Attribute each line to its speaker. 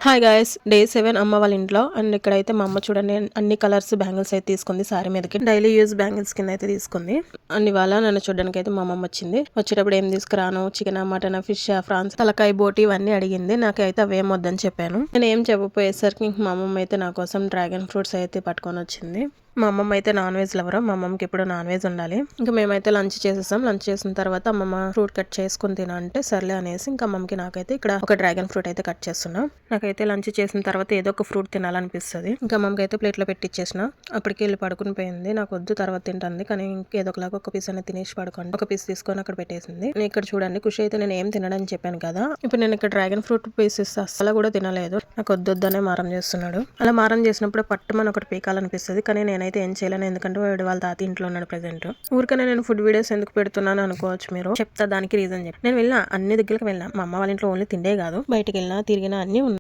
Speaker 1: Hi guys, day 7 అమ్మ వాళ్ళ ఇంట్లో. అండ్ ఇక్కడైతే మా అమ్మ చూడండి అన్ని కలర్స్ బ్యాంగిల్స్ అయితే తీసుకుంది సారీ మీదకి. డైలీ యూజ్ బ్యాంగిల్స్ కింద అయితే తీసుకుంది. అండ్ ఇవాళ నన్ను చూడడానికి అయితే మా అమ్మ వచ్చింది. వచ్చేటప్పుడు ఏం తీసుకురాను, చికెన్, మటన్, ఫిష్, ఫ్రాన్స్, తలకాయ, బోటి ఇవన్నీ అడిగింది. నాకైతే అవేం వద్దని చెప్పాను. నేను ఏం చెప్పపోయేసరికి మా అమ్మమ్మ అయితే నా కోసం డ్రాగన్ ఫ్రూట్స్ అయితే పట్టుకొని వచ్చింది. మా అమ్మమ్మ అయితే నాన్ వెజ్ లవర్. మా అమ్మమ్మకి ఇప్పుడు నాన్ వెజ్ ఉండాలి. ఇంకా మేమైతే లంచ్ చేసేసాం. లంచ్ చేసిన తర్వాత అమ్మమ్మ ఫ్రూట్ కట్ చేసుకుని తినంటే సర్లే అనేసి ఇంకా అమ్మమ్మకి నాకైతే ఇక్కడ ఒక డ్రాగన్ ఫ్రూట్ అయితే కట్ చేస్తున్నా. నాకైతే లంచ్ చేసిన తర్వాత ఏదో ఒక ఫ్రూట్ తినాలనిపిస్తుంది. ఇంకా అమ్మమ్మకి అయితే ప్లేట్ లో పెట్టిచ్చేసిన. అప్పటికి వెళ్ళి పడుకుని పోయింది. నాకు వద్దు తర్వాత తింటుంది, కానీ ఇంకేదో ఒకలాగా ఒక పీస్ అనేది తినేసి పడుకోండి. ఒక పీస్ తీసుకొని అక్కడ పెట్టేసింది. నేను ఇక్కడ చూడండి, ఖుషి అయితే నేను ఏం తినడని చెప్పాను కదా. ఇప్పుడు నేను ఇక్కడ డ్రాగన్ ఫ్రూట్ పీసెస్ అస్సలు కూడా తినలేదు. నాకు వద్దొద్దనే మారం చేస్తున్నాడు. అలా మారం చేసినప్పుడు పట్టుమని ఒకటి పీకాలనిపిస్తుంది, కానీ నేనైతే ఏం చేయలేను. ఎందుకంటే వాడు వాళ్ళ తాత ఇంట్లో ఉన్నాడు ప్రెసెంట్. ఊరికనే నేను ఫుడ్ వీడియోస్ ఎందుకు పెడుతున్నాను అనుకోవచ్చు మీరు. చెప్తా దానికి రీజన్ చెప్పి. నేను వెళ్ళినా అన్ని దగ్గరికి వెళ్ళినా. మా అమ్మ వాళ్ళ ఇంట్లో ఓన్లీ తిండే కాదు, బయటకు వెళ్ళినా తిరిగినా అన్ని ఉన్నాయి.